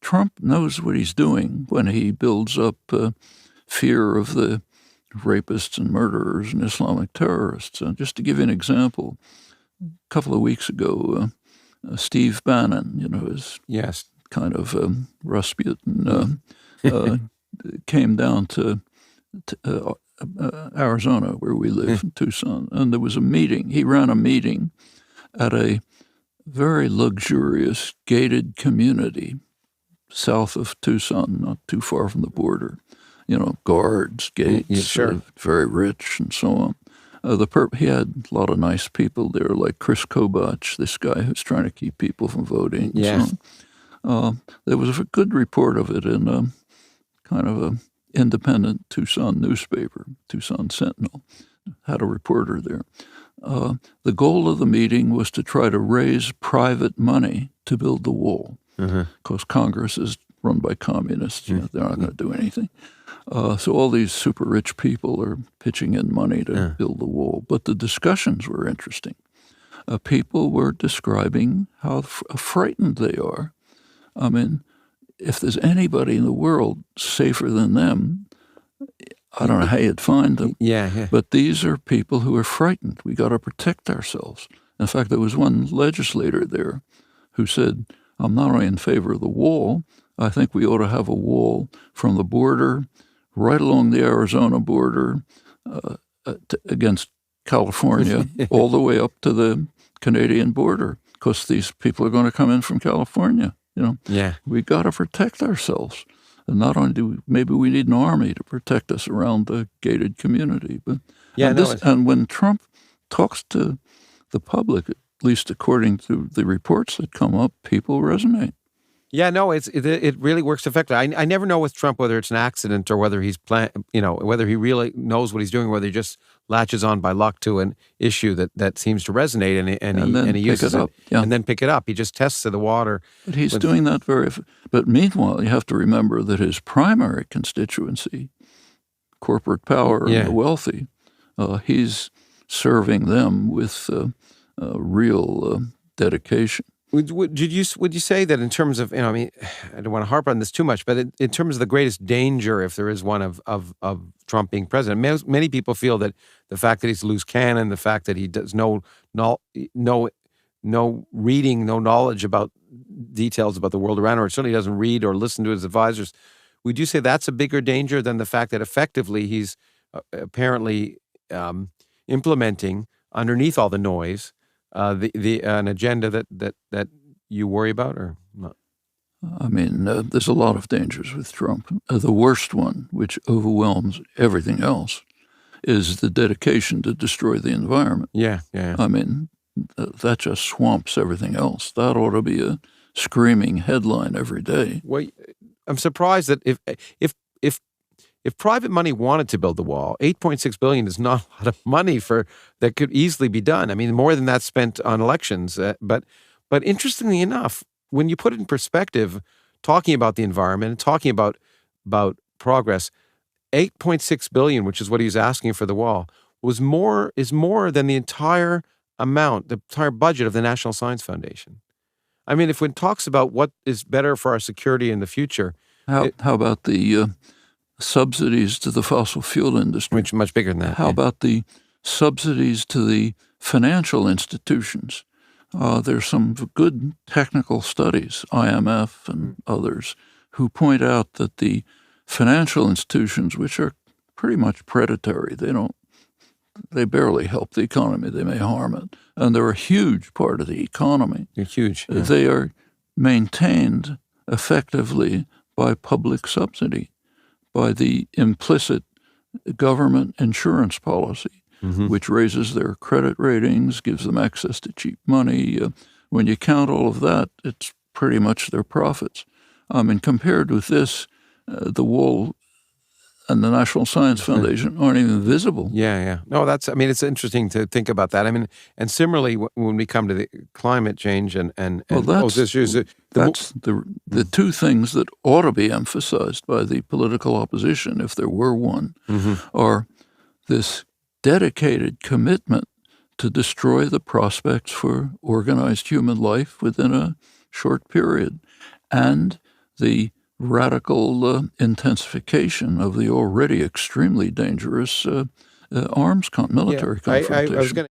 Trump knows what he's doing when he builds up fear of the rapists and murderers and Islamic terrorists. Just to give you an example, a couple of weeks ago, Steve Bannon, is kind of Rasputin, came down to Arizona, where we live, in Tucson, and there was a meeting. He ran a meeting at a very luxurious gated community south of Tucson, not too far from the border. Guards, gates, very rich, and so on. He had a lot of nice people there, like Chris Kobach, this guy who's trying to keep people from voting. And so on. There was a good report of it in a kind of a independent Tucson newspaper, Tucson Sentinel, had a reporter there. The goal of the meeting was to try to raise private money to build the wall, because Congress is run by communists. They're not going to do anything. So all these super rich people are pitching in money to build the wall. But the discussions were interesting. People were describing how frightened they are. I mean, if there's anybody in the world safer than them, I don't know how you'd find them. But these are people who are frightened. We got to protect ourselves. In fact, there was one legislator there who said, I'm not only in favor of the wall, I think we ought to have a wall from the border right along the Arizona border against California all the way up to the Canadian border, because these people are going to come in from California. We got to protect ourselves. And not only maybe we need an army to protect us around the gated community, but and when Trump talks to the public, at least according to the reports that come up, people resonate. Yeah, no, it really works effectively. I never know with Trump whether it's an accident or whether he's whether he really knows what he's doing, whether he just latches on by luck to an issue that seems to resonate and he uses it, and then pick it up. He just tests the water. But he's doing that But meanwhile, you have to remember that his primary constituency, corporate power and the wealthy, he's serving them with real dedication. Would you say that in terms of, I don't want to harp on this too much, but in terms of the greatest danger, if there is one, of Trump being president, many people feel that the fact that he's a loose cannon, the fact that he does no reading, no knowledge about details about the world around, or certainly doesn't read or listen to his advisors, would you say that's a bigger danger than the fact that effectively he's apparently implementing, underneath all the noise, an agenda that you worry about, or not? There's a lot of dangers with Trump. The worst one, which overwhelms everything else, is the dedication to destroy the environment. Yeah. That just swamps everything else. That ought to be a screaming headline every day. Well, I'm surprised that if private money wanted to build the wall, $8.6 billion is not a lot of money that could easily be done. More than that's spent on elections. But interestingly enough, when you put it in perspective, talking about the environment and talking about progress, $8.6 billion, which is what he's asking for the wall, is more than the entire amount, the entire budget of the National Science Foundation. If one talks about what is better for our security in the future, how about the subsidies to the fossil fuel industry? Which is much bigger than that. How about the subsidies to the financial institutions? There's some good technical studies, IMF and others, who point out that the financial institutions, which are pretty much predatory, they barely help the economy. They may harm it. And they're a huge part of the economy. They're huge. Yeah. They are maintained effectively by public subsidy, by the implicit government insurance policy, which raises their credit ratings, gives them access to cheap money. When you count all of that, it's pretty much their profits. Compared with this, the wall and the National Science Foundation aren't even visible. Yeah. No, it's interesting to think about that. And similarly, when we come to the climate change and those issues, that's the two things that ought to be emphasized by the political opposition, if there were one, are this dedicated commitment to destroy the prospects for organized human life within a short period, and the radical intensification of the already extremely dangerous military confrontation.